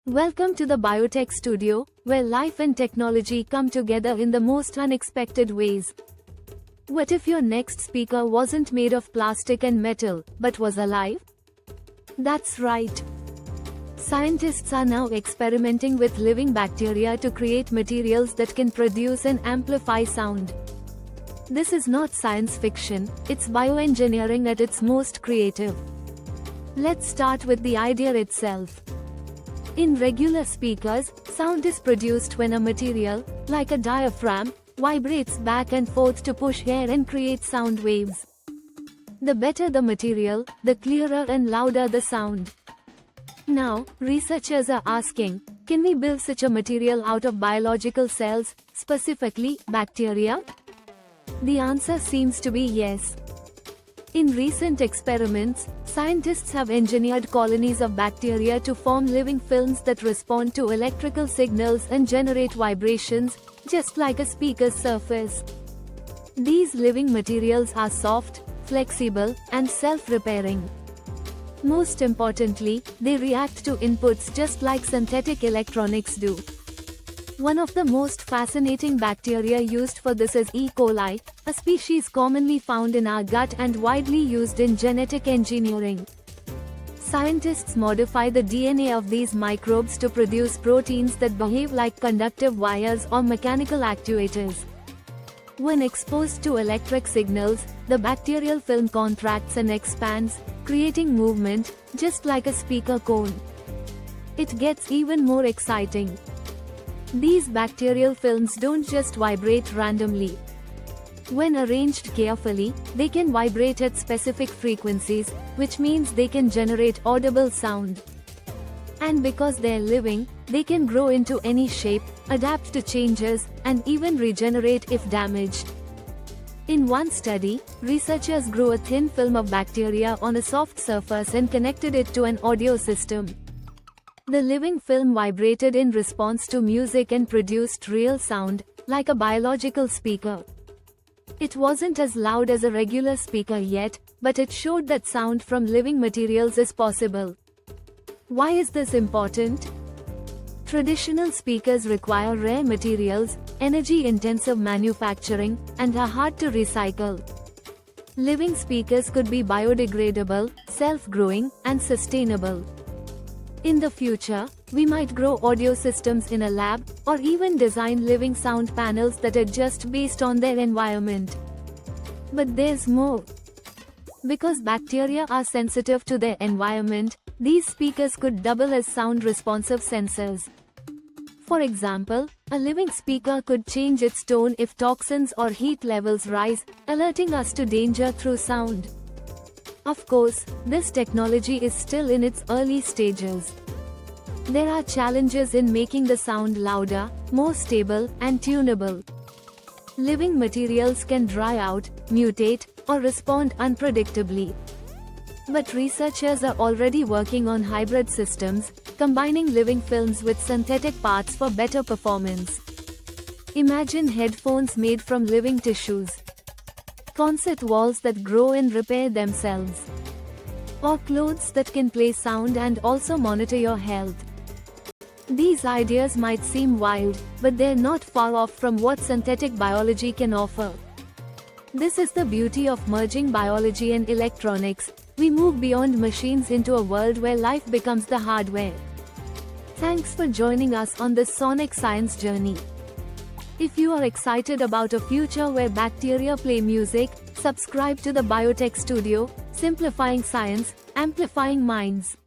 Welcome to the Biotech Studio, where life and technology come together in the most unexpected ways. What if your next speaker wasn't made of plastic and metal, but was alive? That's right. Scientists are now experimenting with living bacteria to create materials that can produce and amplify sound. This is not science fiction, it's bioengineering at its most creative. Let's start with the idea itself. In regular speakers, sound is produced when a material, like a diaphragm, vibrates back and forth to push air and create sound waves. The better the material, the clearer and louder the sound. Now, researchers are asking, can we build such a material out of biological cells, specifically, bacteria? The answer seems to be yes. In recent experiments, scientists have engineered colonies of bacteria to form living films that respond to electrical signals and generate vibrations, just like a speaker's surface. These living materials are soft, flexible, and self-repairing. Most importantly, they react to inputs just like synthetic electronics do. One of the most fascinating bacteria used for this is E. coli, a species commonly found in our gut and widely used in genetic engineering. Scientists modify the DNA of these microbes to produce proteins that behave like conductive wires or mechanical actuators. When exposed to electric signals, the bacterial film contracts and expands, creating movement, just like a speaker cone. It gets even more exciting. These bacterial films don't just vibrate randomly. When arranged carefully, they can vibrate at specific frequencies, which means they can generate audible sound. And because they're living, they can grow into any shape, adapt to changes, and even regenerate if damaged. In one study, researchers grew a thin film of bacteria on a soft surface and connected it to an audio system. The living film vibrated in response to music and produced real sound, like a biological speaker. It wasn't as loud as a regular speaker yet, but it showed that sound from living materials is possible. Why is this important? Traditional speakers require rare materials, energy-intensive manufacturing, and are hard to recycle. Living speakers could be biodegradable, self-growing, and sustainable. In the future, we might grow audio systems in a lab, or even design living sound panels that adjust based on their environment. But there's more. Because bacteria are sensitive to their environment, these speakers could double as sound-responsive sensors. For example, a living speaker could change its tone if toxins or heat levels rise, alerting us to danger through sound. Of course, this technology is still in its early stages. There are challenges in making the sound louder, more stable, and tunable. Living materials can dry out, mutate, or respond unpredictably. But researchers are already working on hybrid systems, combining living films with synthetic parts for better performance. Imagine headphones made from living tissues, concert walls that grow and repair themselves, or clothes that can play sound and also monitor your health. These ideas might seem wild, but they're not far off from what synthetic biology can offer. This is the beauty of merging biology and electronics. We move beyond machines into a world where life becomes the hardware. Thanks for joining us on this sonic science journey. If you are excited about a future where bacteria play music, subscribe to the Biotech Studio, simplifying science, amplifying minds.